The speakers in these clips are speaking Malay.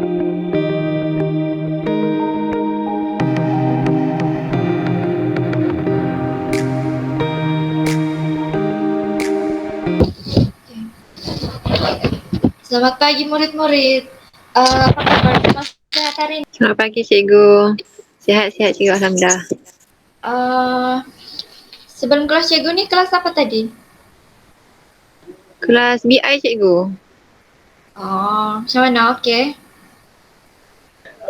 Selamat pagi murid-murid. Apa kabar semua sehat hari ini? Selamat pagi cikgu. Sihat-sihat cikgu, alhamdulillah. Sebelum kelas cikgu ni kelas apa tadi? Kelas BI cikgu. Macam mana? Okey.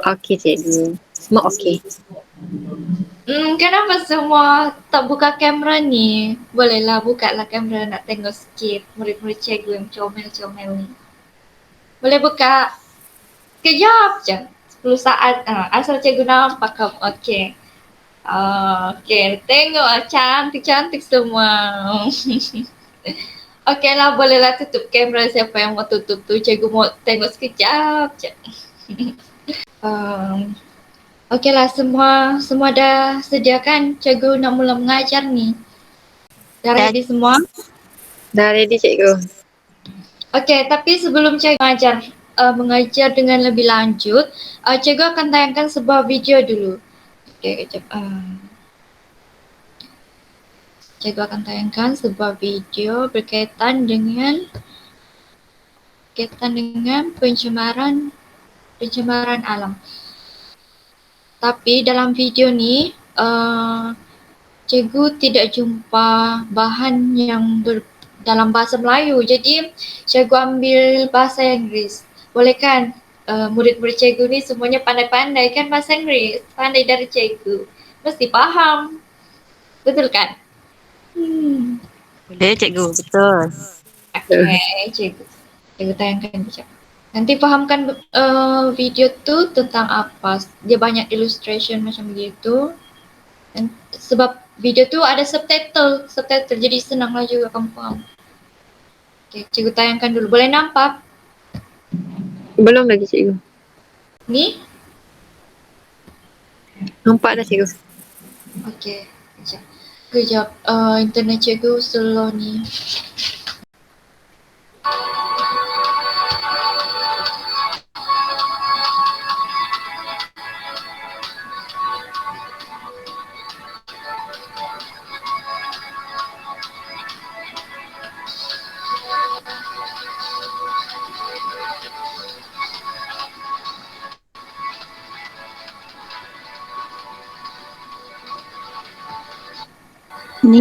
Okey cikgu. Semua okey. Kenapa semua tak buka kamera ni? Bolehlah buka lah kamera, nak tengok sikit murid-murid cikgu yang comel-comel ni. Boleh buka? Kejap je. 10 saat. Asal cikgu nampak kamu. Okey. Okey. Tengok cantik-cantik semua. Okey lah, bolehlah tutup kamera siapa yang mau tutup tu. Cikgu mau tengok sekejap je. Okey lah, semua dah sedia kan? Cikgu nak mula mengajar ni. Dah ready semua? Dah ready cikgu. Okey, tapi sebelum cikgu mengajar dengan lebih lanjut, cikgu akan tayangkan sebuah video dulu. Okey, kejap. Cikgu akan tayangkan sebuah video berkaitan dengan pencemaran alam. Tapi dalam video ni, cikgu tidak jumpa bahan yang dalam bahasa Melayu. Jadi, cikgu ambil bahasa Inggeris. Boleh kan? Murid-murid cikgu ni semuanya pandai-pandai kan bahasa Inggeris. Pandai dari cikgu. Mesti faham. Betul kan? Boleh cikgu, betul. Okey, cikgu. Cikgu tayangkan kejap. Nanti fahamkan video tu tentang apa. Dia banyak illustration macam begitu. Sebab video tu ada subtitle, jadi senanglah juga kamu faham. Okay, cikgu tayangkan dulu. Boleh nampak? Belum lagi cikgu. Ni? Nampak dah cikgu. Okay, kejap. Internet cikgu slow ni. Ni.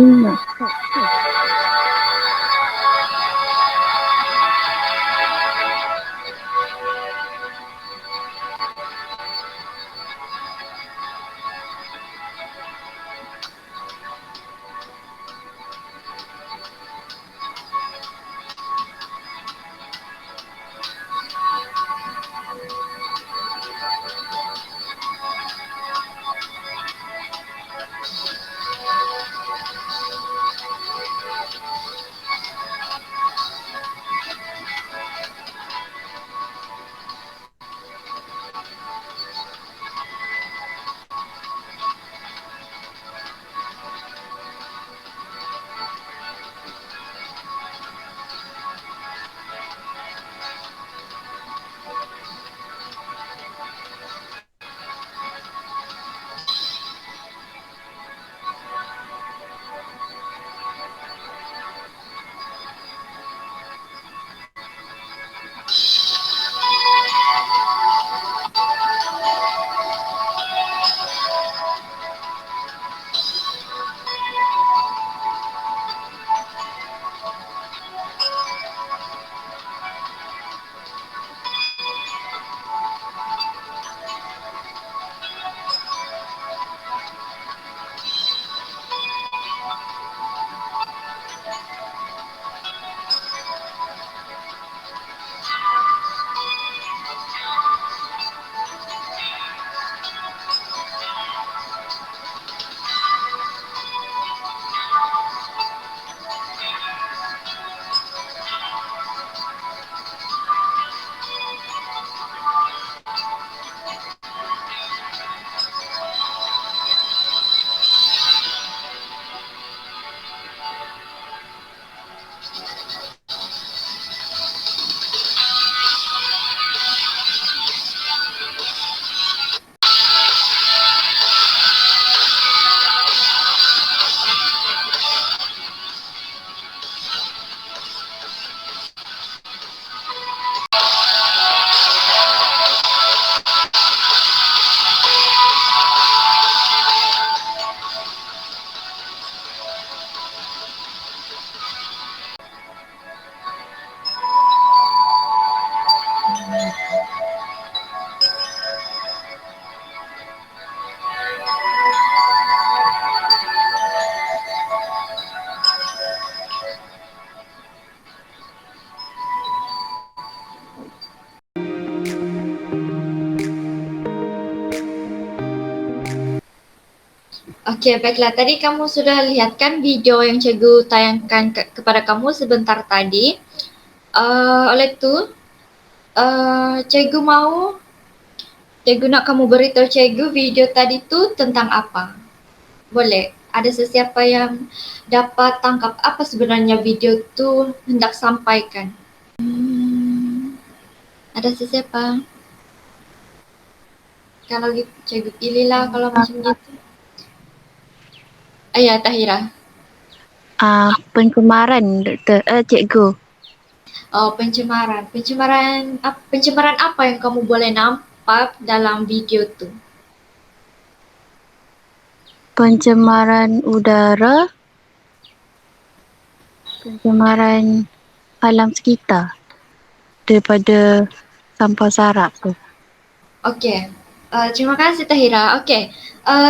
Okey, baiklah. Tadi kamu sudah lihat kan video yang cikgu tayangkan kepada kamu sebentar tadi. Oleh itu, cikgu nak kamu beritahu cikgu video tadi tu tentang apa? Boleh? Ada sesiapa yang dapat tangkap apa sebenarnya video tu hendak sampaikan? Ada sesiapa? Kalau gitu cikgu pilihlah kalau macam gitu. Ya, Tahira. Pencemaran, doktor. Cikgu. Oh, pencemaran. Pencemaran apa yang kamu boleh nampak dalam video tu? Pencemaran udara, pencemaran alam sekitar daripada sampah sarap tu. Okey. Terima kasih Tahira. Okey.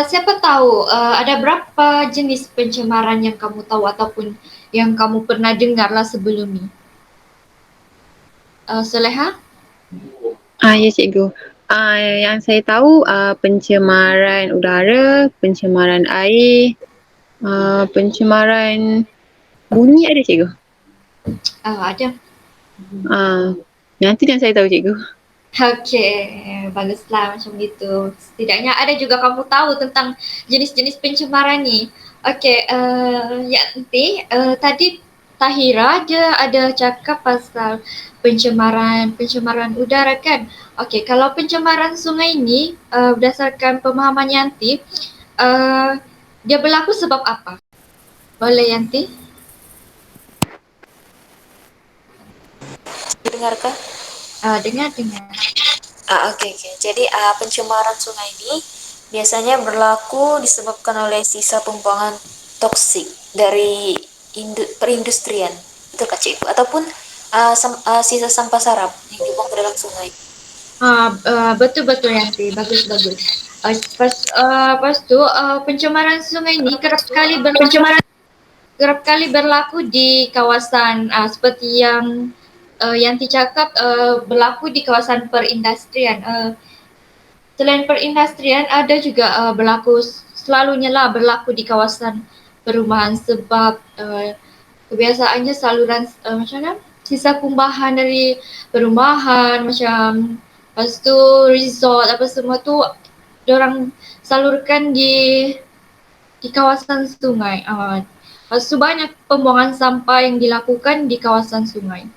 Siapa tahu ada berapa jenis pencemaran yang kamu tahu ataupun yang kamu pernah dengarlah sebelum ni? Soleha? Ya cikgu. Yang saya tahu pencemaran udara, pencemaran air, pencemaran bunyi ada cikgu. Ada. Yang tu yang saya tahu cikgu. Okey, baguslah macam itu. Setidaknya ada juga kamu tahu tentang jenis-jenis pencemaran ni. Okey, ya nanti tadi Tahira dia ada cakap pasal pencemaran udara kan. Okey, kalau pencemaran sungai ni berdasarkan pemahaman Yanti, dia berlaku sebab apa? Boleh Yanti? Dengarkah? Dengar. Okey. Jadi pencemaran sungai ini biasanya berlaku disebabkan oleh sisa pembuangan toksik dari perindustrian. Betul Kak Cikgu? Ataupun sisa sampah sarap yang dibuang ke dalam sungai. Betul Yanti, bagus. Lepas tu pencemaran sungai ni kerap kali berlaku di kawasan seperti yang Yanti cakap berlaku di kawasan perindustrian. Selain perindustrian ada juga selalunya lah berlaku di kawasan perumahan sebab kebiasaannya saluran macam mana? Sisa kumbahan dari perumahan macam lepas tu resort apa semua tu diorang salurkan di kawasan sungai. Lepas tu banyak pembuangan sampah yang dilakukan di kawasan sungai.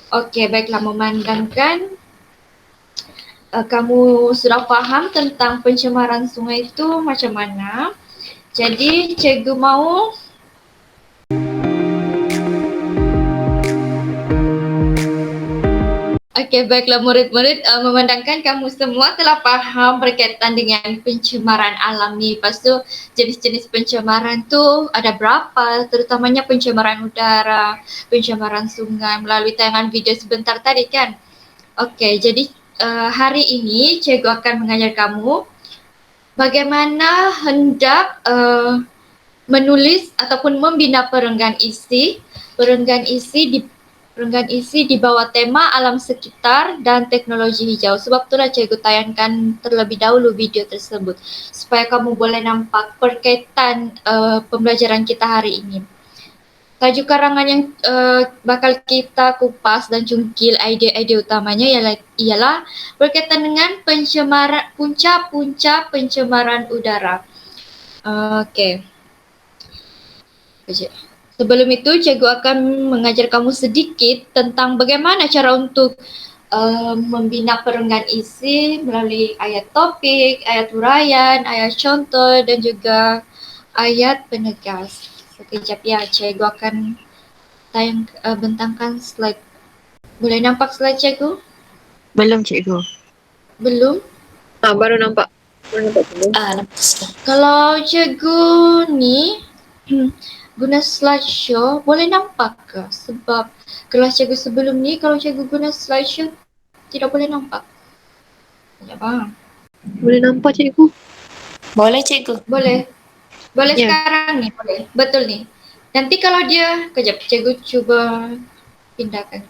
Okey, baiklah, memandangkan kamu sudah faham tentang pencemaran sungai itu macam mana. Jadi cikgu mau Okey, baiklah murid-murid, memandangkan kamu semua telah faham berkaitan dengan pencemaran alam ni. Lepas tu jenis-jenis pencemaran tu ada berapa, terutamanya pencemaran udara, pencemaran sungai melalui tayangan video sebentar tadi kan. Okey, jadi hari ini cikgu akan mengajar kamu bagaimana hendak menulis ataupun membina perenggan isi di bawah tema alam sekitar dan teknologi hijau. Sebab itulah cikgu tayangkan terlebih dahulu video tersebut supaya kamu boleh nampak berkaitan pembelajaran kita hari ini. Tajuk karangan yang bakal kita kupas dan cungkil idea-idea utamanya ialah berkaitan dengan punca-punca pencemaran udara. Okey. Sebelum itu, cikgu akan mengajar kamu sedikit tentang bagaimana cara untuk membina perenggan isi melalui ayat topik, ayat huraian, ayat contoh dan juga ayat penegas. Sekejap ya, cikgu akan bentangkan slide. Boleh nampak slide cikgu? Belum cikgu. Belum? Baru nampak. Nampak sudah. Kalau cikgu ni guna slideshow boleh nampak ke? Sebab kelas cikgu sebelum ni kalau cikgu guna slideshow tidak boleh nampak. Tidak paham. Boleh nampak cikgu. Boleh cikgu. Boleh. Boleh Ya. sekarang nih, boleh. Betul nih. Nanti kalau dia, kejap, cikgu coba pindahkan.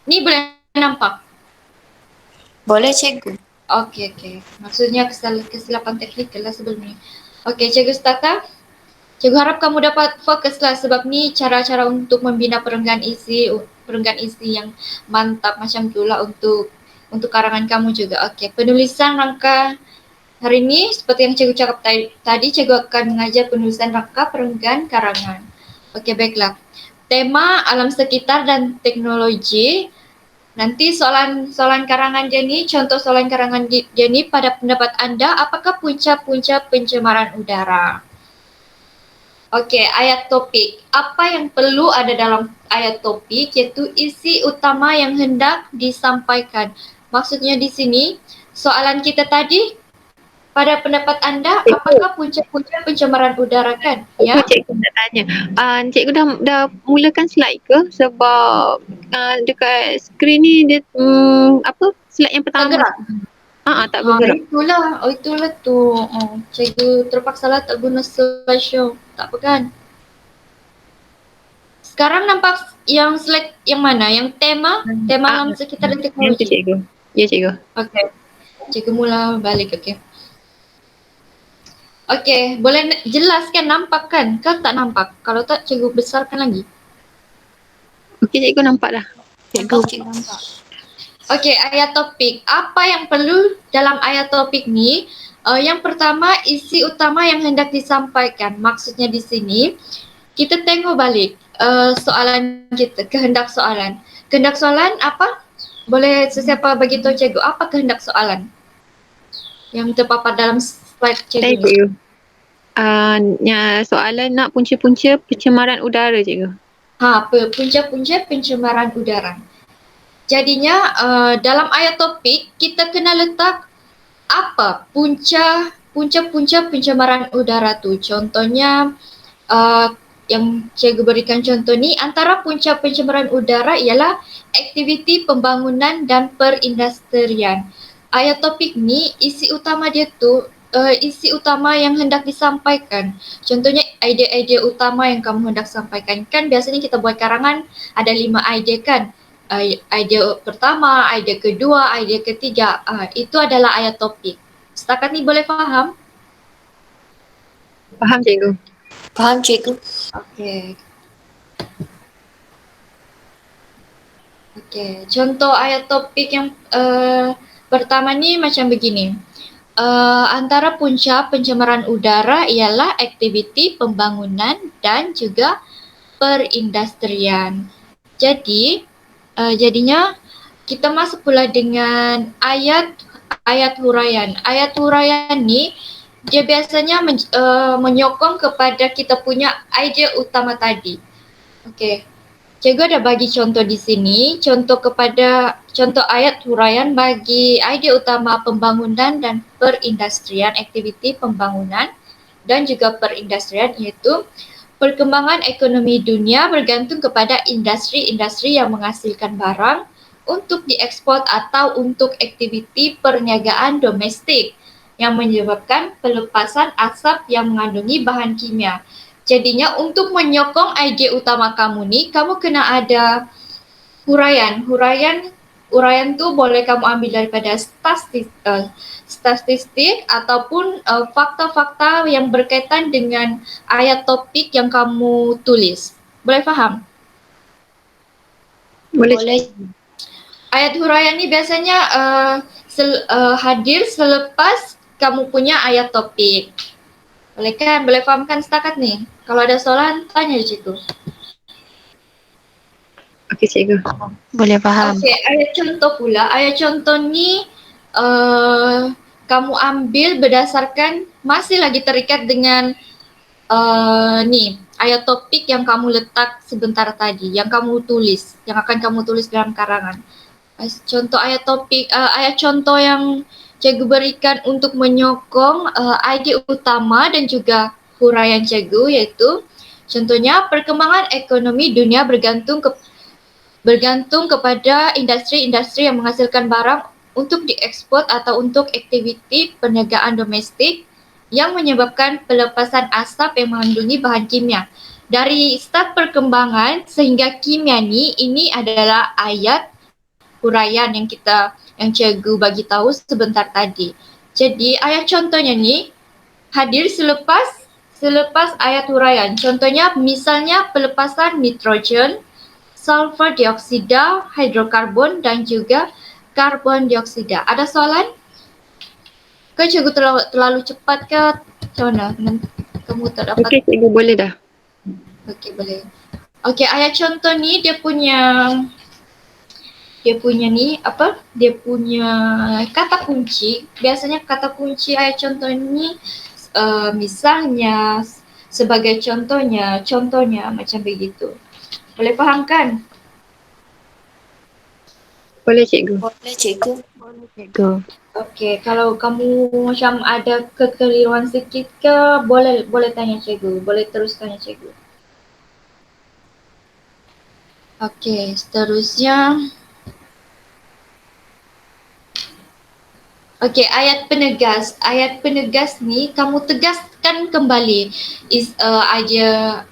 Ni boleh nampak? Boleh cikgu. Okey. Maksudnya kesilapan teknikal lah sebelum ni. Okey, Cikgu Staka. Cikgu harap kamu dapat fokuslah sebab ni cara-cara untuk membina perenggan isi yang mantap macam tu lah untuk karangan kamu juga. Okey, penulisan rangka hari ini seperti yang cikgu cakap tadi, cikgu akan mengajar penulisan rangka perenggan karangan. Okey, baiklah. Tema alam sekitar dan teknologi. Nanti soalan karangan dia ni, contoh soalan karangan dia ni, pada pendapat anda, apakah punca-punca pencemaran udara? Okey, ayat topik. Apa yang perlu ada dalam ayat topik iaitu isi utama yang hendak disampaikan. Maksudnya di sini, soalan kita tadi, pada pendapat anda, Cikgu. apakah punca-punca pencemaran udara kan? Ya? Cikgu nak tanya. Cikgu dah mulakan slide ke? Sebab dekat skrin ni dia slide yang pertama. Tergerak? Tak bergerak. Itulah tu. Cikgu terpaksalah tak guna slideshow. Tak apa kan? Sekarang nampak yang slide yang mana? Yang tema alam sekitar dan Yang tu teknologi. cikgu. Ya cikgu. Okey. Cikgu mula balik, okey. Okey, boleh jelaskan nampak kan? Ke tak nampak? Kalau tak, cikgu besarkan lagi. Okey cikgu nampak dah. Cikgu. Nampak. Okey, ayat topik. Apa yang perlu dalam ayat topik ni? Yang pertama, isi utama yang hendak disampaikan. Maksudnya di sini, kita tengok balik soalan kita, kehendak soalan. Kehendak soalan apa? Boleh sesiapa bagi tahu cikgu, apa kehendak soalan? Yang terpapat dalam slide cikgu ni. Cikgu. Soalan nak punca-punca pencemaran udara cikgu. Punca-punca pencemaran udara. Jadinya dalam ayat topik kita kena letak apa punca-punca pencemaran udara tu. Contohnya yang cikgu berikan contoh ni, antara punca pencemaran udara ialah aktiviti pembangunan dan perindustrian. Ayat topik ni isi utama dia tu isi utama yang hendak disampaikan. Contohnya idea-idea utama yang kamu hendak sampaikan. Kan biasanya kita buat karangan ada 5 idea kan. Idea pertama, idea kedua, idea ketiga. Itu adalah ayat topik. Setakat ni boleh faham? Faham cikgu. Faham cikgu. Okey. Contoh ayat topik yang pertama ni macam begini. Antara punca pencemaran udara ialah aktiviti pembangunan dan juga perindustrian. Jadinya kita masuk pula dengan ayat huraian. Ayat huraian ni dia biasanya menyokong kepada kita punya idea utama tadi. Okey. Cikgu ada bagi contoh di sini, contoh ayat huraian bagi idea utama pembangunan dan perindustrian, aktiviti pembangunan dan juga perindustrian, iaitu perkembangan ekonomi dunia bergantung kepada industri-industri yang menghasilkan barang untuk diekspor atau untuk aktiviti perniagaan domestik yang menyebabkan pelepasan asap yang mengandungi bahan kimia. Jadinya untuk menyokong idea utama kamu ni, kamu kena ada huraian. Huraian tu boleh kamu ambil daripada statistik ataupun fakta-fakta yang berkaitan dengan ayat topik yang kamu tulis. Boleh faham? Boleh. Ayat huraian ni biasanya hadir selepas kamu punya ayat topik. Boleh kan? Boleh faham kan setakat ni? Kalau ada soalan, tanya cikgu. Okey cikgu. Boleh faham. Okey, ayat contoh pula. Ayat contoh ni kamu ambil berdasarkan masih lagi terikat dengan ayat topik yang kamu letak sebentar tadi, yang kamu tulis, yang akan kamu tulis dalam karangan. Contoh ayat topik, ayat contoh yang cikgu berikan untuk menyokong idea utama dan juga huraian cikgu, iaitu contohnya perkembangan ekonomi dunia bergantung bergantung kepada industri-industri yang menghasilkan barang untuk diekspor atau untuk aktiviti perniagaan domestik yang menyebabkan pelepasan asap yang mengandungi bahan kimia. Dari start perkembangan sehingga kimia ini adalah ayat huraian yang cikgu bagi tahu sebentar tadi. Jadi ayat contohnya ni hadir selepas ayat huraian. Contohnya misalnya pelepasan nitrogen, sulfur dioksida, hidrokarbon dan juga karbon dioksida. Ada soalan? Ke cikgu terlalu cepat ke macam mana? Kamu tak dapat? Okey, cikgu boleh dah. Okey, boleh. Okey, ayat contoh ni dia punya ni apa? Dia punya kata kunci. Biasanya kata kunci ayat contoh ni misalnya, sebagai contohnya macam begitu. Boleh faham kan? Boleh cikgu. Boleh cikgu. Cikgu. Okey, kalau kamu macam ada kekeliruan sikit ke, boleh tanya cikgu, boleh terus tanya cikgu. Okey, seterusnya. Okey, ayat penegas. Ayat penegas ni kamu tegaskan kembali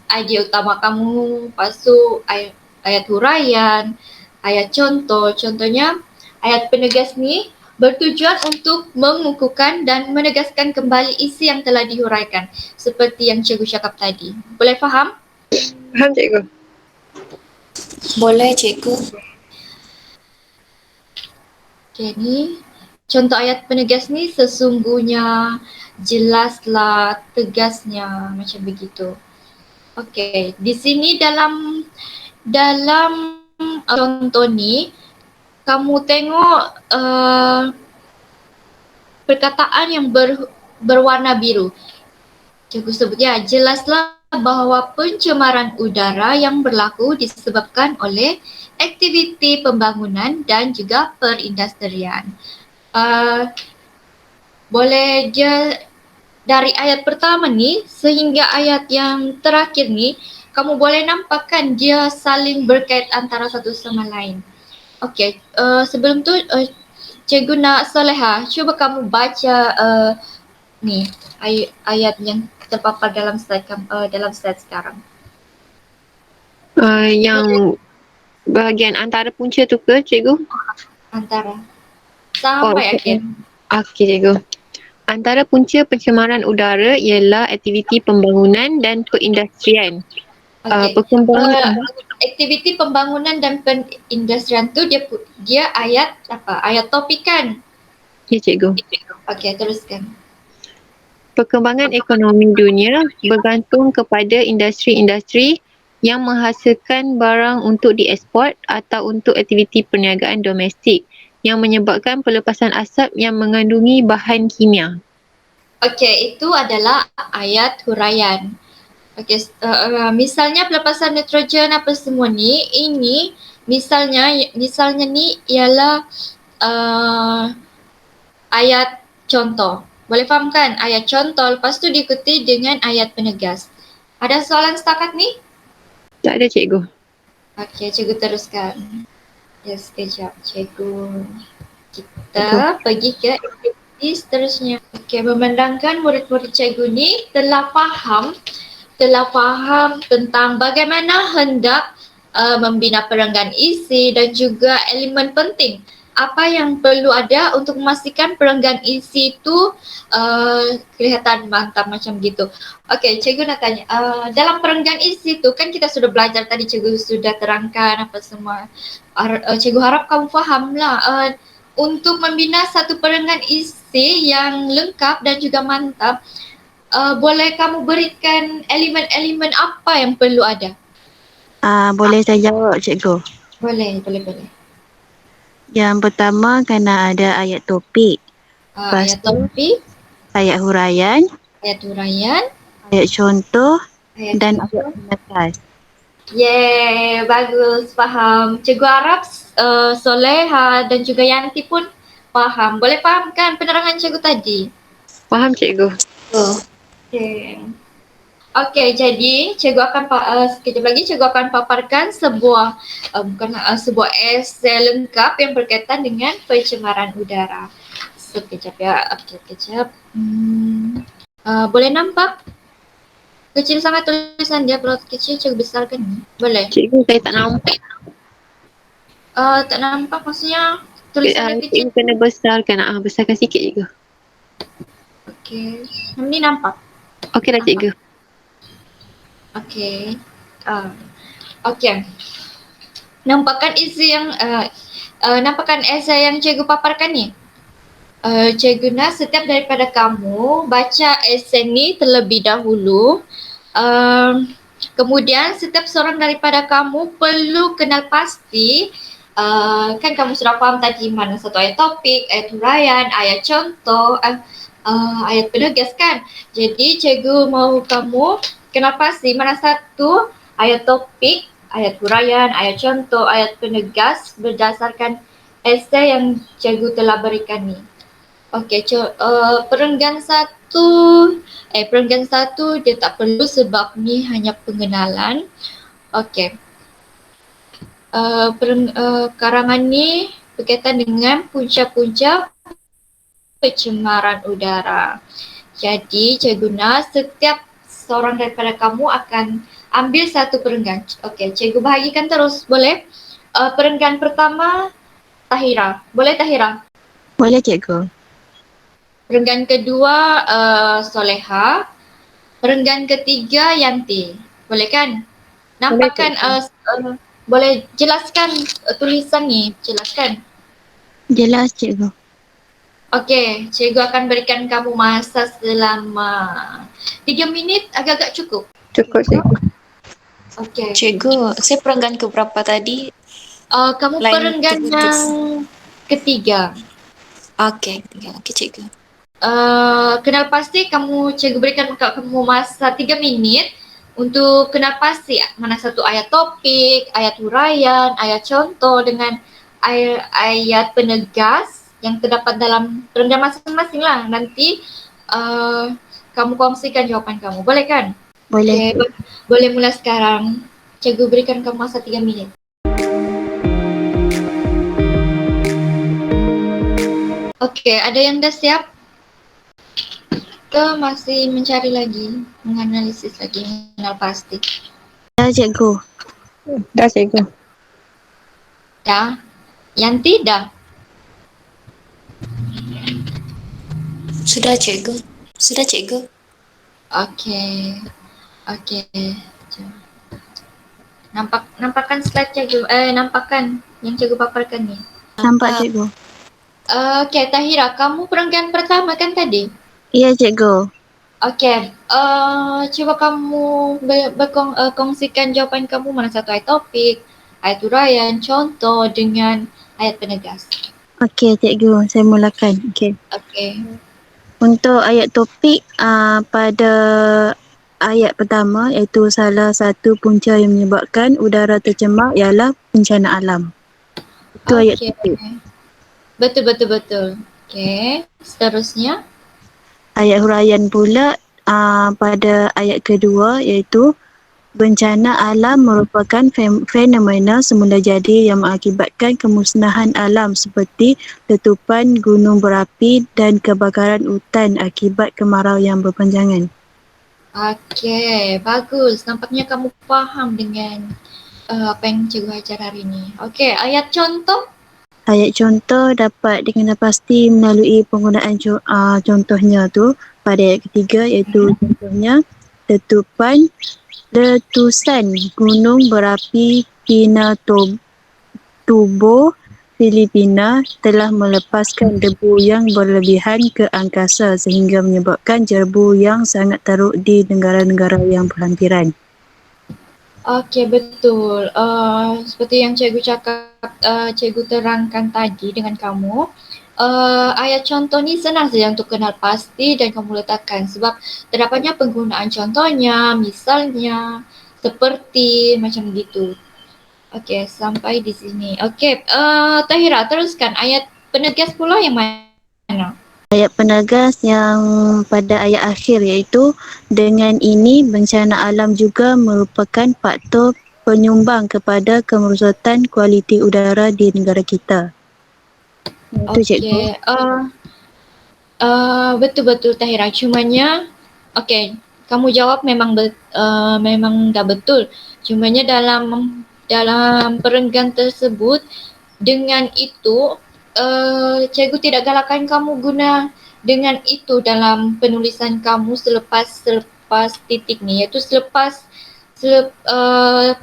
idea utama kamu, lepas tu ayat huraian, ayat contoh. Contohnya, ayat penegas ni bertujuan untuk mengukuhkan dan menegaskan kembali isi yang telah dihuraikan seperti yang cikgu cakap tadi. Boleh faham? Faham cikgu? Boleh cikgu. Okey, ni contoh ayat penegas ni sesungguhnya, jelaslah, tegasnya, macam begitu. Okey, di sini dalam contoh ni kamu tengok perkataan yang berwarna biru. Cikgu sebut ya, jelaslah bahawa pencemaran udara yang berlaku disebabkan oleh aktiviti pembangunan dan juga perindustrian. Boleh dia dari ayat pertama ni sehingga ayat yang terakhir ni, kamu boleh nampakkan dia saling berkait antara satu sama lain. Okey, sebelum tu Cikgu nak Soleha, cuba kamu baca ni ayat yang terpapar dalam slide sekarang. Yang bahagian antara punca tu ke cikgu? Antara sampai akhir. Okey cikgu. Antara punca pencemaran udara ialah aktiviti pembangunan dan perindustrian. Okey. Perkembangan Aktiviti pembangunan dan perindustrian tu dia ayat apa? Ayat topik kan? Ya cikgu. Okey, teruskan. Perkembangan ekonomi dunia bergantung kepada industri-industri yang menghasilkan barang untuk dieksport atau untuk aktiviti perniagaan domestik yang menyebabkan pelepasan asap yang mengandungi bahan kimia. Okey, itu adalah ayat huraian. Okey, misalnya pelepasan nitrogen apa semua ni, ini misalnya ni ialah ayat contoh. Boleh faham kan? Ayat contoh, lepas tu diikuti dengan ayat penegas. Ada soalan setakat ni? Tak ada cikgu. Okey, cikgu teruskan. Ya, sekejap cikgu. Kita pergi ke aktiviti seterusnya. Okey, memandangkan murid-murid cikgu ni telah faham tentang bagaimana hendak membina perenggan isi dan juga elemen penting. Apa yang perlu ada untuk memastikan perenggan isi itu kelihatan mantap macam gitu. Okey, cikgu nak tanya, dalam perenggan isi tu kan kita sudah belajar tadi, cikgu sudah terangkan apa semua. Cikgu harap kamu faham lah, untuk membina satu perenggan isi yang lengkap dan juga mantap, boleh kamu berikan elemen-elemen apa yang perlu ada? Boleh saya jawab cikgu? Boleh. Yang pertama kena ada ayat topik, Lepas Ayat tu? topik, ayat huraian, ayat huraian, ayat contoh dan contoh. ayat penegas. Yeay, bagus, faham. Cikgu harap Soleha dan juga Yanti pun faham. Boleh fahamkan penerangan cikgu tadi? Faham cikgu? Oh. Okay. Okey, jadi cikgu akan sekejap lagi cikgu akan paparkan sebuah esei lengkap yang berkaitan dengan pencemaran udara. Sekejap ya, sekejap. Boleh nampak? Kecil sangat tulisan dia, kalau kecil cikgu besarkan. Boleh? Cikgu, saya tak nampak. Tak nampak maksudnya tulisannya kecil. Cikgu kena besarkan. Besarkan sikit cikgu. Okey. Ni nampak? Okey dah cikgu. Okey. Okey. Nampakkan nampakkan esei yang cikgu paparkan ni? Cikgu nak setiap daripada kamu baca esei ni terlebih dahulu. Kemudian setiap seorang daripada kamu perlu kenal pasti, kan kamu sudah faham tadi mana satu ayat topik, ayat huraian, ayat contoh, ayat penegas kan. Jadi cikgu mahu kamu kenal pasti mana satu ayat topik, ayat huraian, ayat contoh, ayat penegas berdasarkan esei yang cikgu telah berikan ni. Okey, perenggan satu dia tak perlu sebab ni hanya pengenalan. Okey. Karangan ni berkaitan dengan punca-punca pencemaran udara. Jadi, cikgu nak setiap seorang daripada kamu akan ambil satu perenggan. Okey, cikgu bahagikan terus, boleh? Perenggan pertama, Tahira. Boleh Tahira? Boleh cikgu. Perenggan kedua, Soleha. Perenggan ketiga, Yanti. Boleh kan? Nampakkan, boleh jelaskan tulisan ni, jelaskan. Jelas cikgu. Okey, cikgu akan berikan kamu masa selama 3 minit, agak-agak cukup. Cukup cikgu. Okey. Cikgu, saya perenggan ke berapa tadi? Kamu Lain perenggan terputus. yang ketiga. Okey, cikgu. Kenal pasti cikgu berikan kamu masa 3 minit untuk kenal pasti mana satu ayat topik, ayat huraian, ayat contoh dengan ayat penegas yang terdapat dalam perenggan masing-masing lah. Nanti kamu kongsikan jawapan kamu. Boleh kan? Boleh. Okay, boleh mula sekarang. Cikgu berikan kamu masa 3 minit. Okey, ada yang dah siap? Ke masih mencari lagi, menganalisis lagi, mengenal pasti? Dah cikgu. Dah cikgu. Dah? Yang tidak? Sudah cikgu. Okey. Nampakkan slide cikgu. Nampakkan yang cikgu paparkan ni. Nampak cikgu. Okey, Tahira, kamu perenggan pertama kan tadi? Ya cikgu. Okey, cuba kamu kongsikan jawapan kamu mana satu ayat topik, ayat huraian, contoh dengan ayat penegas. Okey cikgu, saya mulakan. Okey. Okey. Untuk ayat topik pada ayat pertama iaitu salah satu punca yang menyebabkan udara tercemar ialah bencana alam. Itu ayat topik. Betul. Okey, seterusnya. Ayat huraian pula pada ayat kedua iaitu bencana alam merupakan fenomena semula jadi yang mengakibatkan kemusnahan alam seperti letupan gunung berapi dan kebakaran hutan akibat kemarau yang berpanjangan. Okey, bagus. Nampaknya kamu faham dengan apa yang cikgu ajar hari ini. Okey, ayat contoh. Ayat contoh dapat dikenal pasti melalui penggunaan contohnya tu pada ayat ketiga iaitu contohnya letusan gunung berapi Pinatubo, Filipina telah melepaskan debu yang berlebihan ke angkasa sehingga menyebabkan jebu yang sangat teruk di negara-negara yang berhampiran. Okey, betul. Seperti yang cikgu cakap, cikgu terangkan tadi dengan kamu, ayat contoh ni senang saja untuk kenal pasti dan kamu letakkan sebab terdapatnya penggunaan contohnya, misalnya, seperti macam begitu. Okey, sampai di sini. Okey, Tahira teruskan ayat penegas pula yang mana? ayat penegas yang pada ayat akhir iaitu dengan ini bencana alam juga merupakan faktor penyumbang kepada kemerosotan kualiti udara di negara kita. Itu cikgu. Okey, betul-betul Tahira. Cumanya, okey, kamu jawab memang dah betul. Cumanya dalam perenggan tersebut, dengan itu, cikgu tidak galakkan kamu guna dengan itu dalam penulisan kamu selepas titik ni, iaitu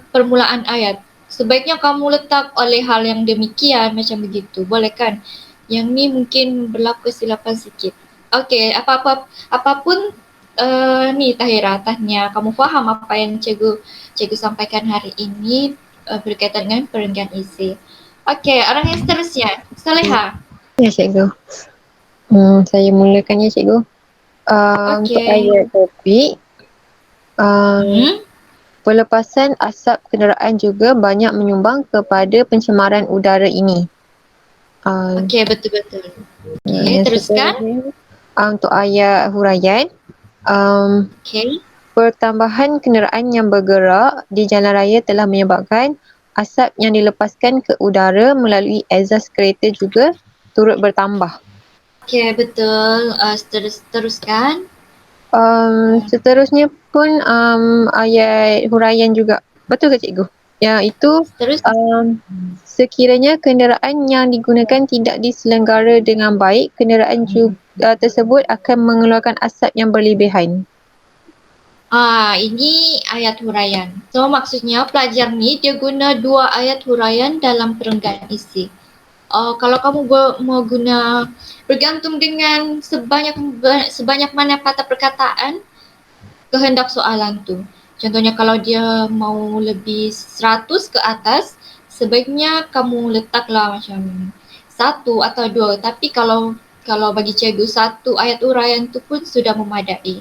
permulaan ayat. Sebaiknya kamu letak oleh hal yang demikian macam begitu, boleh kan? Yang ni mungkin berlaku kesilapan sikit. Okey, apapun ni Tahira tanya, kamu faham apa yang cikgu sampaikan hari ini berkaitan dengan perenggan isi. Okey, orang yang seterusnya, Saleha. Ya, cikgu. Saya mulakan ya, cikgu. Untuk Okey. ayat topik, Hmm? pelepasan asap kenderaan juga banyak menyumbang kepada pencemaran udara ini. Okey, betul-betul. Okey, Yang teruskan. seterusnya, untuk ayat huraian, Okey. pertambahan kenderaan yang bergerak di jalan raya telah menyebabkan asap yang dilepaskan ke udara melalui exhaust kereta juga turut bertambah. Okey, betul. Teruskan. Seterusnya pun ayat huraian juga. Betul ke cikgu? Yang itu Terus. sekiranya kenderaan yang digunakan tidak diselenggara dengan baik, kenderaan tersebut akan mengeluarkan asap yang berlebihan. Ini ayat huraian. So, maksudnya pelajar ni dia guna 2 ayat huraian dalam perenggan isi. Kalau kamu mau guna bergantung dengan sebanyak mana kata perkataan kehendak soalan tu. Contohnya kalau dia mau lebih 100 ke atas, sebaiknya kamu letaklah macam 1 atau 2. Tapi kalau bagi cikgu 1 ayat huraian tu pun sudah memadai.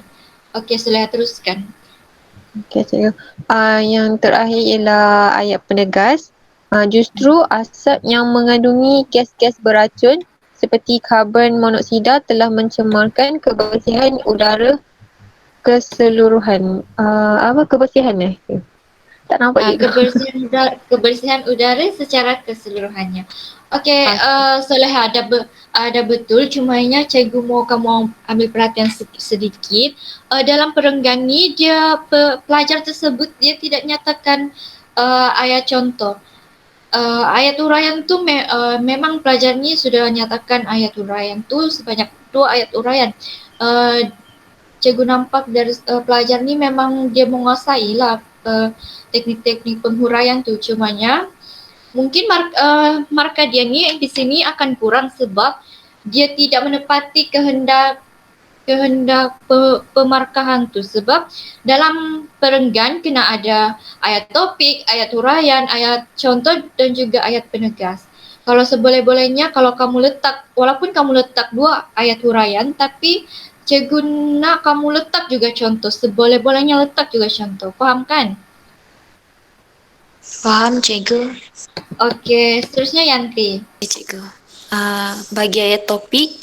Okey, Suleha teruskan. Okey, cikgu. Yang terakhir ialah ayat penegas. Justru asap yang mengandungi gas-gas beracun seperti karbon monoksida telah mencemarkan kebersihan udara keseluruhan. Apa kebersihan ni? Tak nampak cikgu. Kebersihan udara secara keseluruhannya. Okey, Ah, Soleha ada betul, cumanya cikgu mau kamu ambil perhatian sedikit. Dalam perenggan ni pelajar tersebut dia tidak nyatakan ayat contoh. Ayat huraian tu memang pelajar ni sudah nyatakan ayat huraian tu sebanyak 2 ayat huraian. Cikgu nampak dari pelajar ni memang dia menguasai lah teknik-teknik penghuraian tu, cumanya mungkin markah dia ni di sini akan kurang sebab dia tidak menepati kehendak pemarkahan tu, sebab dalam perenggan kena ada ayat topik, ayat huraian, ayat contoh dan juga ayat penegas. Kalau seboleh-bolehnya kalau kamu letak, walaupun kamu letak 2 ayat huraian, tapi cikgu nak kamu letak juga contoh, seboleh-bolehnya letak juga contoh. Faham kan? Faham, cikgu? Okey, seterusnya Yanti. Ya, cikgu. Bagi ayat topik,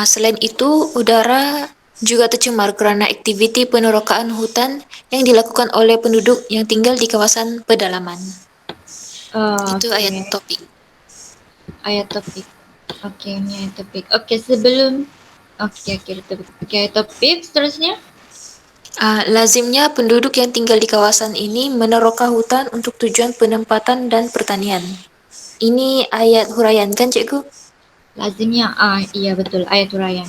selain itu, udara juga tercemar kerana aktiviti penerokaan hutan yang dilakukan oleh penduduk yang tinggal di kawasan pedalaman. Itu ayat Okey, topik. ayat topik. Okey, ni ayat topik. Okey, sebelum betul. Okey, ayat topik seterusnya. Lazimnya penduduk yang tinggal di kawasan ini meneroka hutan untuk tujuan penempatan dan pertanian. Ini ayat huraian kan, cikgu? Lazimnya iya betul ayat huraian.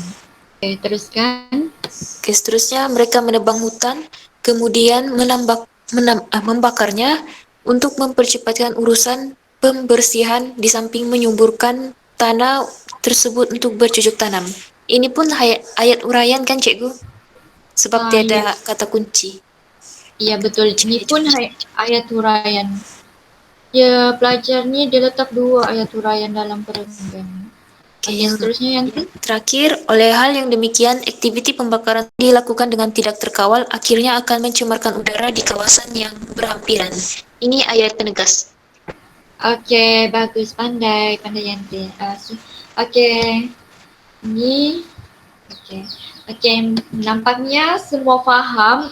Okey, teruskan. Okay, seterusnya mereka menebang hutan, kemudian membakarnya untuk mempercepatkan urusan pembersihan di samping menyuburkan tanah tersebut untuk bercocok tanam. Ini pun ayat uraian kan, cikgu? Sebab Iya, tiada kata kunci. iya betul. Ini pun ayat huraian. Ya, pelajar ni dia letak 2 ayat huraian dalam perenggan. Okey, Yang seterusnya Yanti. terakhir, oleh hal yang demikian, aktiviti pembakaran dilakukan dengan tidak terkawal, akhirnya akan mencemarkan udara di kawasan yang berhampiran. Ini ayat penegas. Okey, bagus, pandai Yanti. Okey, ni Okey. Okey, nampaknya semua faham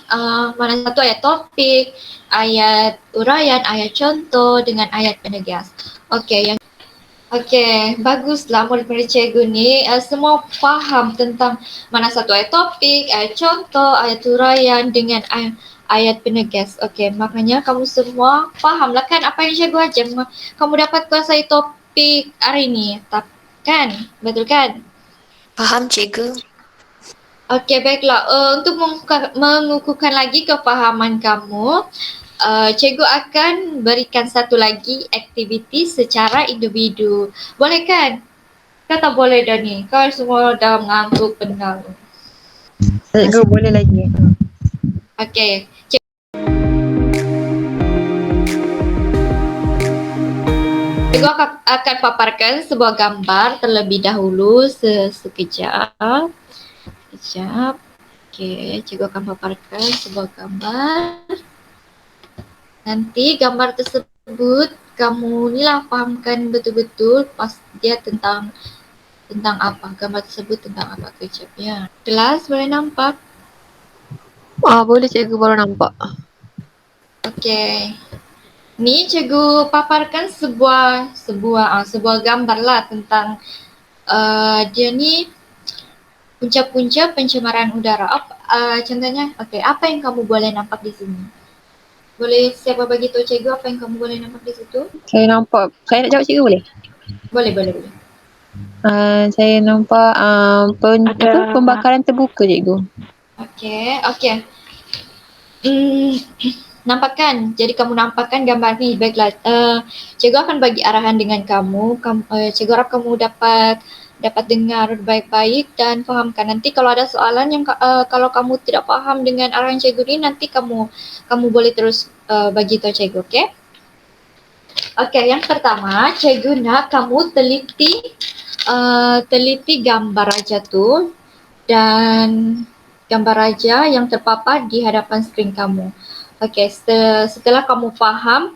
mana satu ayat topik, ayat uraian, ayat contoh dengan ayat penegas. Okey, baguslah murid-murid cikgu ni semua faham tentang mana satu ayat topik, ayat contoh, ayat uraian dengan ayat penegas. Okey, maknanya kamu semua fahamlah kan apa yang cikgu ajar. Kamu dapat kuasai topik hari ni, kan? Betul kan? Paham, cikgu? Okey, baiklah. Untuk mengukuhkan lagi kefahaman kamu, cikgu akan berikan satu lagi aktiviti secara individu. Boleh kan? Kata boleh dah ni. Kau semua dah mengantuk penang. Cikgu boleh lagi. Okey. Cikgu akan paparkan sebuah gambar terlebih dahulu sekejap. Okey, cikgu akan paparkan sebuah gambar. Nanti gambar tersebut kamu ni lah fahamkan betul-betul pas dia tentang apa. Gambar tersebut tentang apa kejap ya. Kelas boleh nampak? Boleh cikgu, baru nampak. Okey. Ni cikgu paparkan sebuah gambar lah tentang dia ni punca-punca pencemaran udara. Contohnya, okey, apa yang kamu boleh nampak di sini? Boleh siapa bagi tahu cikgu apa yang kamu boleh nampak di situ? Saya nampak, saya nak jawab cikgu boleh? Boleh. Saya nampak pembakaran terbuka cikgu. Okey. Nampak kan? Jadi kamu nampak kan gambar ni. Baiklah. Cikgu akan bagi arahan dengan kamu. Cikgu harap kamu dapat dengar baik-baik dan fahamkan. Nanti kalau ada soalan yang kalau kamu tidak faham dengan arahan cikgu ni, nanti kamu boleh terus bagi tahu cikgu, okey? Okey, yang pertama, cikgu nak kamu teliti gambar raja tu dan gambar raja yang terpapar di hadapan skrin kamu. Okey, setelah kamu faham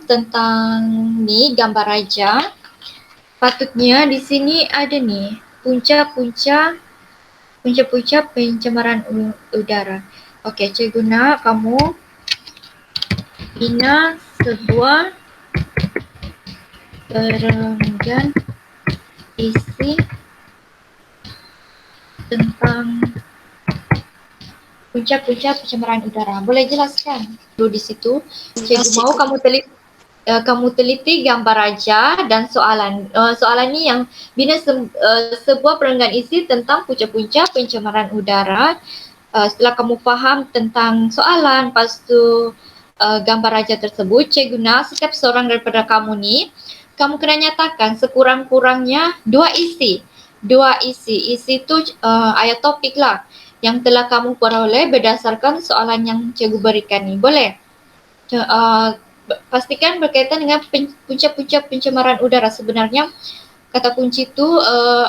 tentang ni gambar raja, patutnya di sini ada ni punca-punca pencemaran udara. Okey, cikgu nak kamu bina sebuah perenggan isi tentang punca-punca pencemaran udara. Boleh jelaskan? Dulu di situ, cikgu mahu kamu teliti gambar raja dan soalan. Soalan ni yang bina sebuah perenggan isi tentang punca-punca pencemaran udara. Setelah kamu faham tentang soalan, lepas tu gambar raja tersebut, cikgu nak setiap seorang daripada kamu ni, kamu kena nyatakan sekurang-kurangnya dua isi. Isi tu ayat topik lah yang telah kamu peroleh berdasarkan soalan yang cikgu berikan ni. Boleh? Pastikan berkaitan dengan punca-punca pencemaran udara. Sebenarnya kata kunci tu,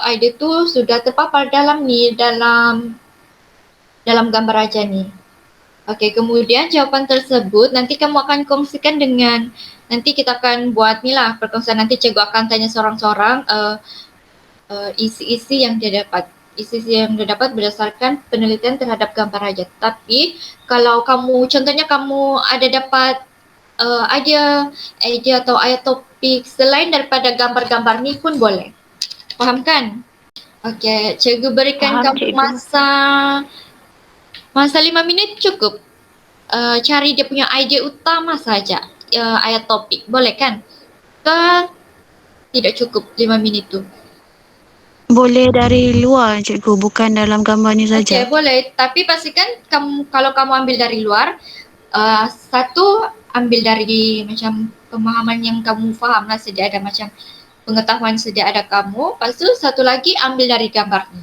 idea tu sudah terpapar dalam gambar raja ni. Okey, kemudian jawapan tersebut nanti kamu akan kongsikan dengan, nanti kita akan buat ni lah perkongsian. Nanti cikgu akan tanya seorang-seorang isi-isi yang dia dapat. Isi-isi yang dia dapat berdasarkan penelitian terhadap gambar raja. Tapi kalau contohnya kamu ada dapat idea atau ayat topik selain daripada gambar-gambar ni pun boleh. Faham kan? Okey, cikgu berikan kamu masa 5 minit cukup. Cari dia punya idea utama saja, ayat topik. Boleh kan? Ke tidak cukup 5 minit tu? Boleh dari luar cikgu, bukan dalam gambar ni saja. Okey, boleh. Tapi pastikan kalau kamu ambil dari luar, satu ambil dari macam pemahaman yang kamu faham lah, sedia ada macam pengetahuan sedia ada kamu. Lepas tu satu lagi ambil dari gambar ni.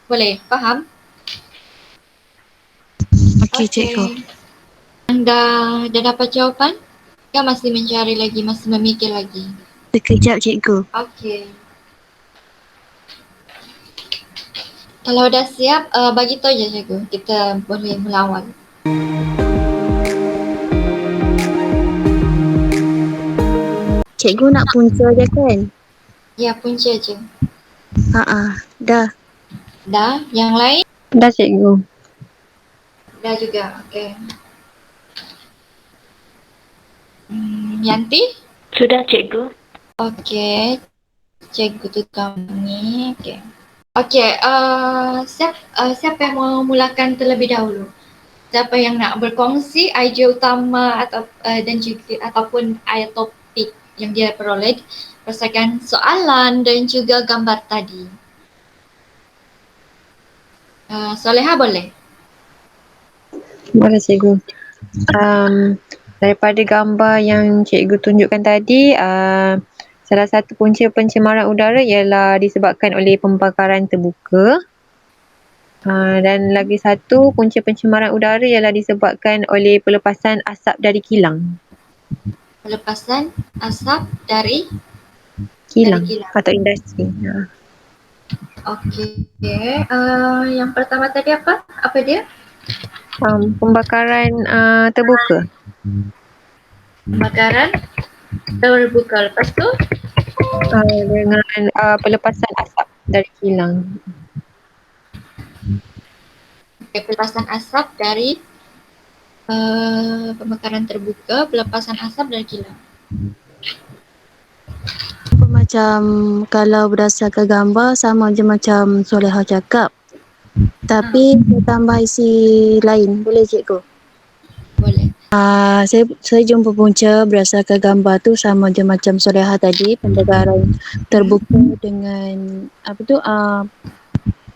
Boleh? Faham? Okey cikgu. Dah dapat jawapan? Kan masih mencari lagi, masih memikir lagi? Sekejap cikgu. Okey. Kalau dah siap, bagi tahu je cikgu. Kita boleh melawan. Cikgu nak punca je kan? Ya, punca je. Dah. Dah, yang lain? Dah cikgu. Dah juga, okey. Yanti? Sudah, Cikgu. Okey, cikgu tukar ni. Okey. Okey, siapa yang mau mulakan terlebih dahulu? Siapa yang nak berkongsi idea utama atau dan juga ataupun ayat topik yang dia peroleh berdasarkan soalan dan juga gambar tadi? Soleha boleh? Boleh cikgu. Daripada gambar yang cikgu tunjukkan tadi, salah satu punca pencemaran udara ialah disebabkan oleh pembakaran terbuka. Dan lagi satu punca pencemaran udara ialah disebabkan oleh pelepasan asap dari kilang. Pelepasan asap dari Kilang kilang. atau industri. Okey. Yang pertama tadi apa? Apa dia? Pembakaran terbuka. Pembakaran terbuka. Lepas tu? Dengan pelepasan asap dari kilang. Okay, pelepasan asap dari pembakaran terbuka, pelepasan asap dari kilang. Macam kalau berdasarkan gambar sama je macam Soleha cakap. Tapi saya tambah isi lain. Boleh cikgu? Boleh. Saya jumpa punca berdasarkan gambar tu sama je macam Soleha tadi, pembakaran terbuka dengan apa tu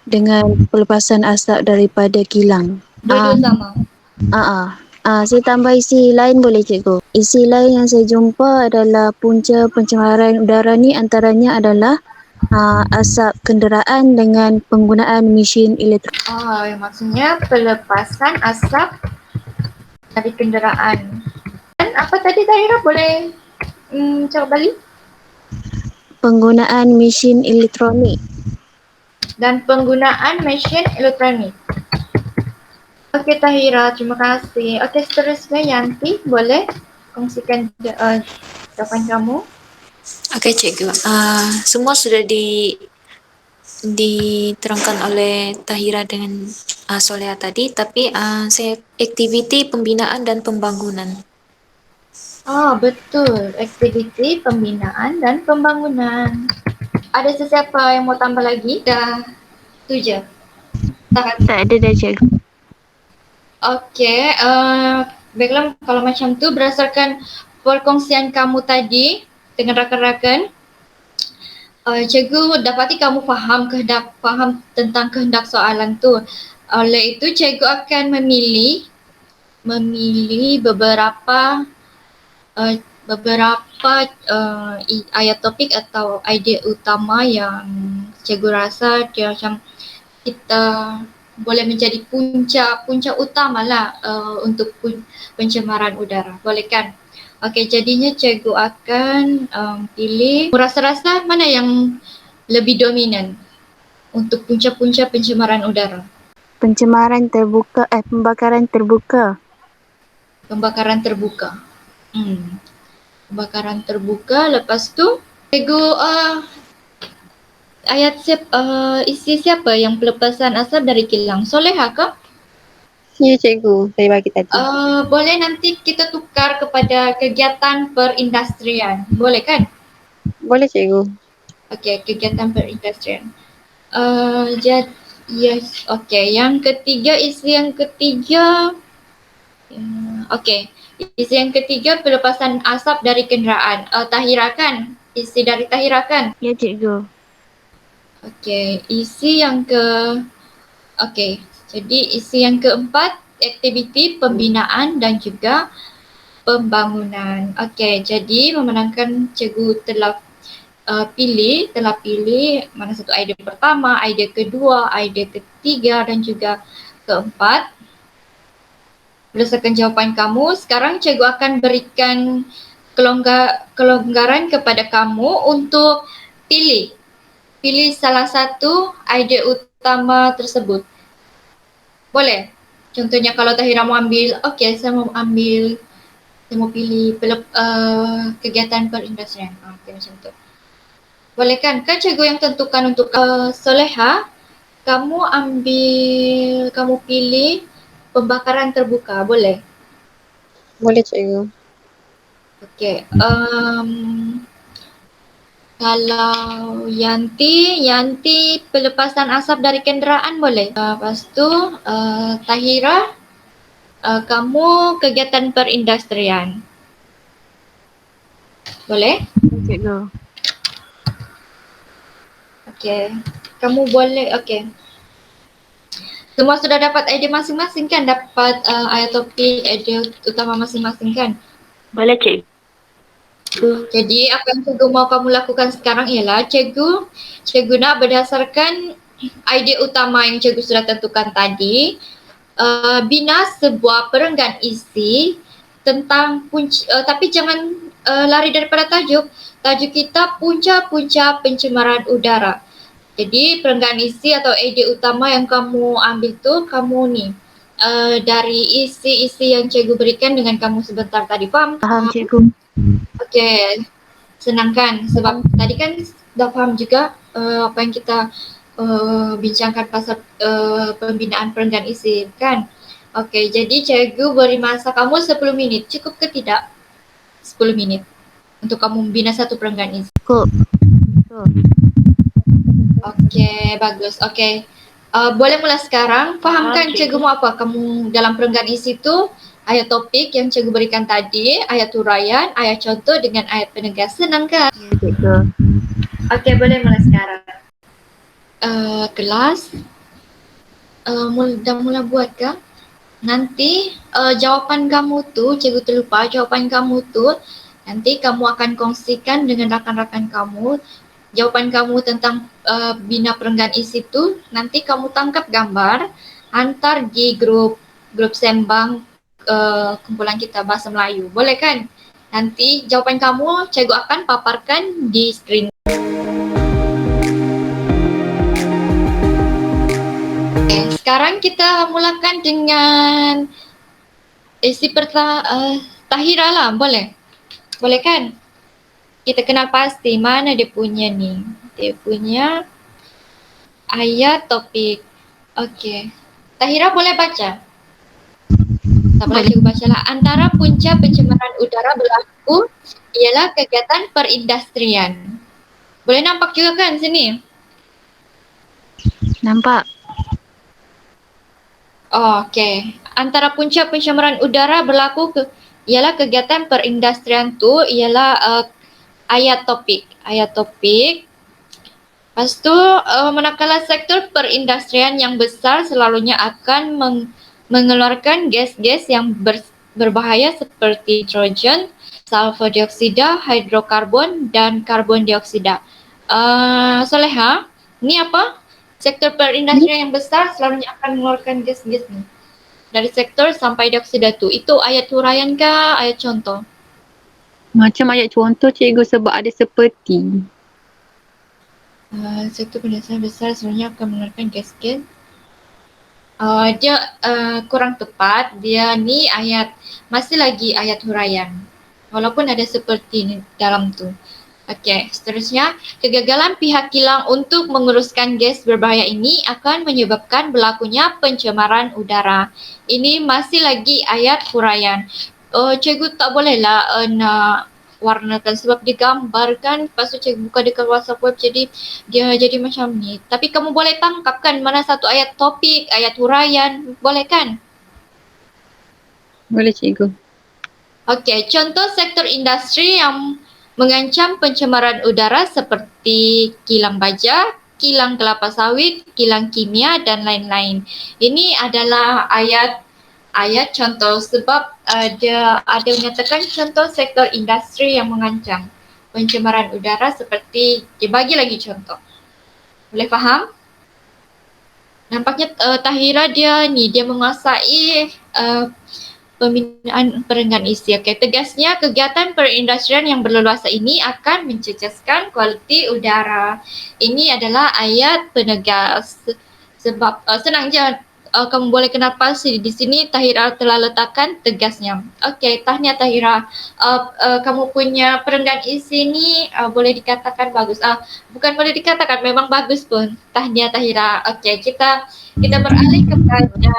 dengan pelepasan asap daripada kilang. Dua-dua sama. Saya tambah isi lain boleh cikgu? Isi lain yang saya jumpa adalah punca pencemaran udara ni antaranya adalah asap kenderaan dengan penggunaan mesin elektrik. Maksudnya pelepasan asap dari kenderaan. Dan apa tadi Tahira boleh cakap balik? Penggunaan mesin elektronik. Dan penggunaan mesin elektronik. Okey Tahira, terima kasih. Okey, seterusnya Yanti boleh kongsikan jawapan kamu? Okey, Cikgu. Semua sudah diterangkan oleh Tahira dengan Soleha tadi, tapi saya aktiviti pembinaan dan pembangunan. Betul. Aktiviti pembinaan dan pembangunan. Ada sesiapa yang mau tambah lagi? Dah tu je. Tak ada dah cikgu. Okey, baiklah kalau macam tu berdasarkan perkongsian kamu tadi dengan rakan-rakan, cikgu dapati kamu faham tentang kehendak soalan tu. Oleh itu cikgu akan memilih beberapa ayat topik atau idea utama yang cikgu rasa dia macam kita boleh menjadi punca utama lah untuk pencemaran udara. Boleh kan? Okey, jadinya cikgu akan pilih rasa-rasa mana yang lebih dominan untuk punca-punca pencemaran udara. Pembakaran terbuka. Pembakaran terbuka. Pembakaran terbuka. Lepas tu cikgu isi siapa yang pelepasan asap dari kilang? Soleha ke? Ya cikgu, saya bagi tadi. Boleh nanti kita tukar kepada kegiatan perindustrian. Boleh kan? Boleh cikgu. Okey, kegiatan perindustrian. Yes, okey. Isi yang ketiga. Okey. Isi yang ketiga pelepasan asap dari kenderaan. Tahira kan? Isi dari Tahira kan? Ya cikgu. Okey, okey. Jadi isi yang keempat aktiviti pembinaan dan juga pembangunan. Okey, jadi memenangkan cikgu telah pilih mana satu idea pertama, idea kedua, idea ketiga dan juga keempat. Berdasarkan jawapan kamu, sekarang cikgu akan berikan kelonggaran kepada kamu untuk pilih salah satu idea utama tersebut. Boleh? Contohnya kalau Tahira mau ambil, okey saya mau pilih kegiatan perindustrian. Okey macam tu. Boleh kan? Kan cikgu yang tentukan untuk Soleha, kamu pilih pembakaran terbuka, boleh? Boleh cikgu. Okey. Kalau Yanti pelepasan asap dari kenderaan boleh. Lepas tu Tahira, kamu kegiatan perindustrian. Boleh? Cikgu. Okey. Kamu boleh, okey. Semua sudah dapat idea masing-masing kan? Dapat ayat topik, idea utama masing-masing kan? Boleh cikgu. Jadi apa yang cikgu mau kamu lakukan sekarang ialah cikgu nak berdasarkan idea utama yang cikgu sudah tentukan tadi, bina sebuah perenggan isi tentang tapi jangan lari daripada tajuk. Tajuk kita punca-punca pencemaran udara. Jadi perenggan isi atau idea utama yang kamu ambil tu kamu ni dari isi-isi yang cikgu berikan dengan kamu sebentar tadi, faham? Faham cikgu. Okey, senang kan? Sebab tadi kan dah faham juga apa yang kita bincangkan pasal pembinaan perenggan isi kan? Okey, jadi cikgu beri masa kamu 10 minit. Cukup ke tidak? 10 minit untuk kamu membina satu perenggan isi. Cukup. Okey, bagus. Okey. Boleh mula sekarang. Fahamkan cikgu mau apa kamu dalam perenggan isi tu, ayat topik yang cikgu berikan tadi, ayat huraian, ayat contoh dengan ayat penegas. Senang kan? Ya cikgu. Okey, boleh mula sekarang. Kelas, dah mula buat ke? Nanti jawapan kamu tu, cikgu terlupa, jawapan kamu tu nanti kamu akan kongsikan dengan rakan-rakan kamu. Jawapan kamu tentang bina perenggan isi tu nanti kamu tangkap gambar, hantar di grup sembang kumpulan kita bahasa Melayu. Boleh kan? Nanti jawapan kamu cikgu akan paparkan di skrin. Okay, sekarang kita mulakan dengan isi Tahira lah, boleh? Boleh kan? Kita kenal pasti mana dia punya ni. Dia punya ayat topik. Okey. Tahira boleh baca? Tak boleh cikgu baca lah. Antara punca pencemaran udara berlaku ialah kegiatan perindustrian. Boleh nampak juga kan sini? Nampak. Oh, okey. Antara punca pencemaran udara berlaku ialah kegiatan perindustrian tu ialah ayat topik. Lepas tu manakala sektor perindustrian yang besar selalunya akan mengeluarkan gas-gas yang berbahaya seperti nitrogen, sulfur dioksida, hidrokarbon dan karbon dioksida. Soleha, ni apa? Sektor perindustrian yang besar selalunya akan mengeluarkan gas-gas ni. Dari sektor sampai dioksida tu. Itu ayat huraian ke ayat contoh? Macam ayat contoh cikgu sebab ada seperti. Sektor perindustrian besar selalunya akan mengeluarkan gas-gas. Dia kurang tepat. Dia ni masih lagi ayat huraian. Walaupun ada seperti ni dalam tu. Okey, seterusnya, kegagalan pihak kilang untuk menguruskan gas berbahaya ini akan menyebabkan berlakunya pencemaran udara. Ini masih lagi ayat huraian. Cikgu tak bolehlah nak warnakan sebab dia gambarkan, lepas tu cikgu buka dekat WhatsApp web jadi dia jadi macam ni. Tapi kamu boleh tangkap kan mana satu ayat topik, ayat huraian, boleh kan? Boleh cikgu. Okey, contoh sektor industri yang mengancam pencemaran udara seperti kilang baja, kilang kelapa sawit, kilang kimia dan lain-lain. Ini adalah ayat contoh sebab dia ada menyatakan contoh sektor industri yang mengancam pencemaran udara seperti dia bagi lagi contoh. Boleh faham? Nampaknya Tahira dia menguasai pembinaan perenggan isi. Okey, tegasnya kegiatan perindustrian yang berleluasa ini akan mencecahkan kualiti udara. Ini adalah ayat penegas. Sebab senang je kamu boleh kenal pasti di sini Tahira telah letakkan tegasnya. Okey, tahniah Tahira. Kamu punya perenggan isi ni boleh dikatakan bagus. Bukan boleh dikatakan, memang bagus pun. Tahniah Tahira. Okey, kita beralih kepada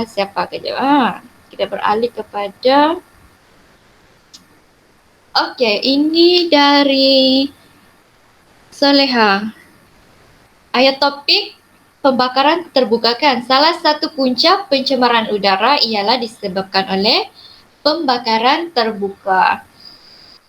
siapa kerja? Kita beralih kepada okey, ini dari Soleha. Ayat topik pembakaran terbuka kan. Salah satu punca pencemaran udara ialah disebabkan oleh pembakaran terbuka.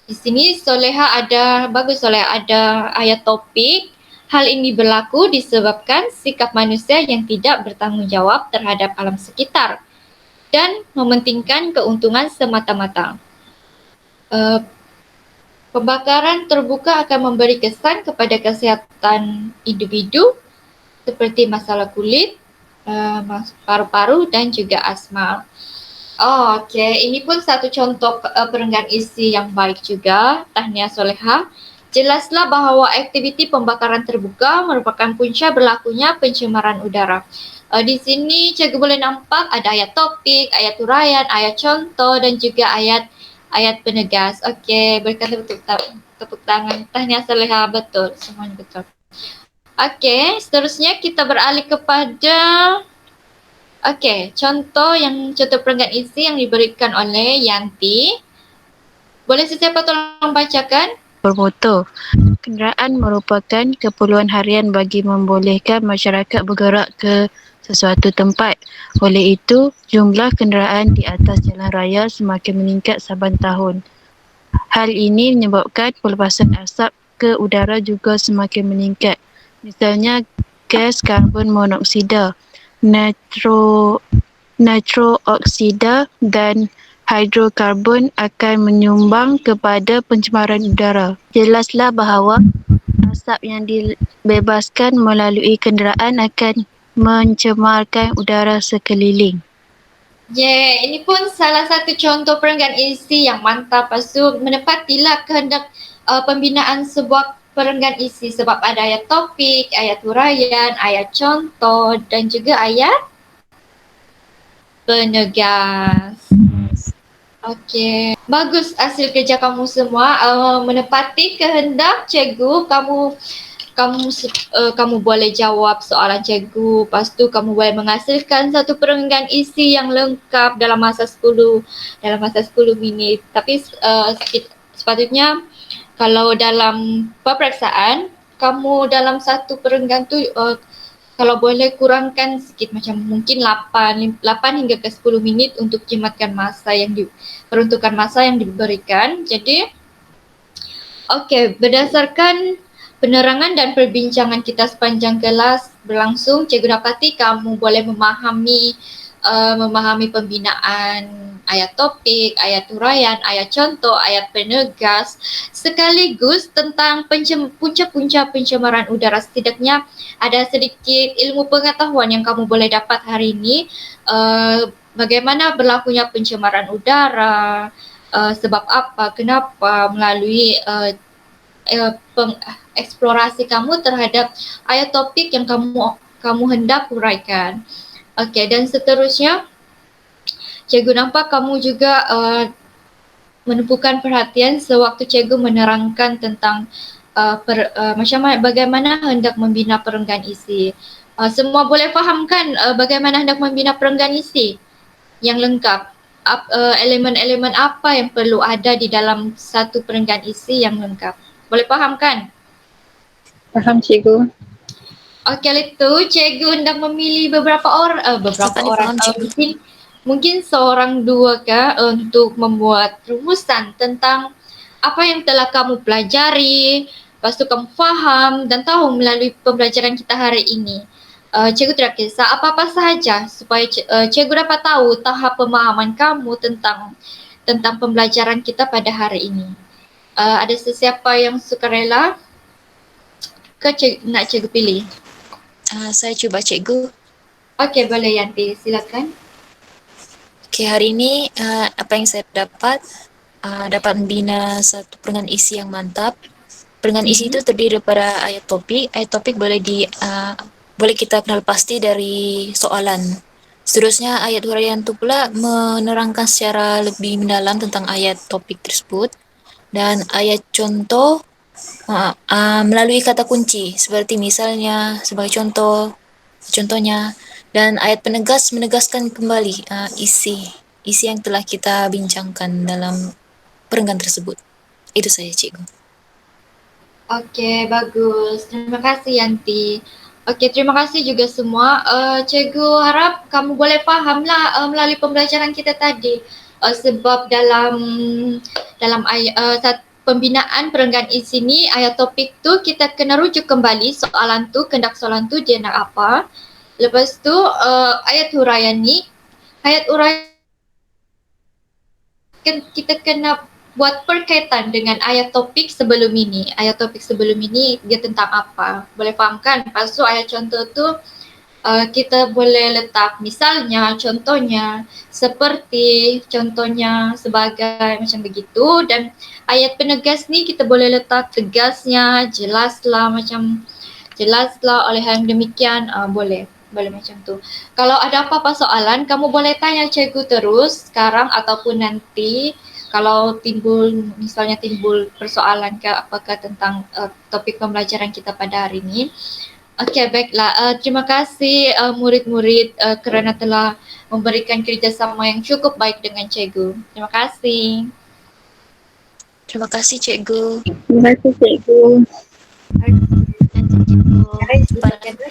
Di sini Soleha bagus Soleha ada ayat topik. Hal ini berlaku disebabkan sikap manusia yang tidak bertanggungjawab terhadap alam sekitar dan mementingkan keuntungan semata-mata. Pembakaran terbuka akan memberi kesan kepada kesihatan individu seperti masalah kulit, paru-paru dan juga asma. Okey, ini pun satu contoh perenggan isi yang baik juga. Tahniah Soleha. Jelaslah bahawa aktiviti pembakaran terbuka merupakan punca berlakunya pencemaran udara. Di sini cikgu boleh nampak ada ayat topik, ayat huraian, ayat contoh dan juga ayat penegas. Okey, berikan tepuk tangan. Tahniah Soleha, betul. Semuanya betul. Okey, seterusnya kita beralih kepada contoh perenggan isi yang diberikan oleh Yanti. Boleh sesiapa tolong bacakan? Bermotor. Kenderaan merupakan keperluan harian bagi membolehkan masyarakat bergerak ke sesuatu tempat. Oleh itu, jumlah kenderaan di atas jalan raya semakin meningkat saban tahun. Hal ini menyebabkan pelepasan asap ke udara juga semakin meningkat. Misalnya, gas karbon monoksida, nitrooksida dan hidrokarbon akan menyumbang kepada pencemaran udara. Jelaslah bahawa asap yang dibebaskan melalui kenderaan akan mencemarkan udara sekeliling. Ini pun salah satu contoh perenggan isi yang mantap. Lepas tu menepatilah kehendak pembinaan sebuah perenggan isi sebab ada ayat topik, ayat huraian, ayat contoh dan juga ayat penegas. Okey, bagus hasil kerja kamu semua. Menepati kehendak cikgu, kamu boleh jawab soalan cikgu. Lepas tu kamu boleh menghasilkan satu perenggan isi yang lengkap dalam masa 10 minit. Tapi sepatutnya kalau dalam peperiksaan kamu dalam satu perenggan tu kalau boleh kurangkan sikit, macam mungkin 8 hingga ke 10 minit untuk jimatkan peruntukan masa yang diberikan. Jadi, berdasarkan penerangan dan perbincangan kita sepanjang kelas berlangsung, cikgu dapati kamu boleh memahami pembinaan ayat topik, ayat huraian, ayat contoh, ayat penegas sekaligus tentang punca-punca pencemaran udara. Setidaknya ada sedikit ilmu pengetahuan yang kamu boleh dapat hari ini, bagaimana berlakunya pencemaran udara, sebab apa, kenapa, melalui eksplorasi kamu terhadap ayat topik yang kamu hendak huraikan. Dan seterusnya cikgu nampak kamu juga menumpukan perhatian sewaktu cikgu menerangkan tentang bagaimana hendak membina perenggan isi. Semua boleh fahamkan bagaimana hendak membina perenggan isi yang lengkap? Elemen-elemen apa yang perlu ada di dalam satu perenggan isi yang lengkap? Boleh fahamkan? Faham cikgu. Itu cikgu hendak memilih beberapa orang, mungkin seorang dua untuk membuat rumusan tentang apa yang telah kamu pelajari, lepas tu kamu faham dan tahu melalui pembelajaran kita hari ini. Cikgu tidak kisah apa-apa sahaja supaya cikgu dapat tahu tahap pemahaman kamu tentang pembelajaran kita pada hari ini. Ada sesiapa yang sukarela nak cikgu pilih? Saya cuba cikgu. Boleh Yanti, silakan. Hari ini apa yang saya dapat membina satu perenggan isi yang mantap. Perenggan isi itu terdiri daripada ayat topik. Ayat topik boleh boleh kita kenal pasti dari soalan. Seterusnya ayat huraian itu pula menerangkan secara lebih mendalam tentang ayat topik tersebut, dan ayat contoh melalui kata kunci seperti misalnya sebagai contohnya, dan ayat penegas menegaskan kembali isi yang telah kita bincangkan dalam perenggan tersebut. Itu saja, cikgu. Okey, bagus. Terima kasih Yanti. Okey, terima kasih juga semua. Cikgu harap kamu boleh fahamlah melalui pembelajaran kita tadi. Sebab dalam pembinaan perenggan isi ni, ayat topik tu kita kena rujuk kembali soalan tu, kehendak soalan tu dia nak apa. Lepas tu ayat huraian ni, ayat huraian kita kena buat perkaitan dengan ayat topik sebelum ini. Ayat topik sebelum ini dia tentang apa? Boleh faham kan? Lepas tu ayat contoh tu kita boleh letak misalnya, contohnya, seperti, contohnya, sebagai, macam begitu. Dan ayat penegas ni kita boleh letak tegasnya, jelaslah, macam jelaslah oleh yang demikian, boleh macam tu. Kalau ada apa-apa soalan, kamu boleh tanya cikgu terus sekarang ataupun nanti. Kalau misalnya timbul persoalan ke apakah tentang topik pembelajaran kita pada hari ini. Okey, baiklah. Terima kasih murid-murid kerana telah memberikan kerjasama yang cukup baik dengan cikgu. Terima kasih. Terima kasih, cikgu. Terima kasih cikgu. Sekarang kita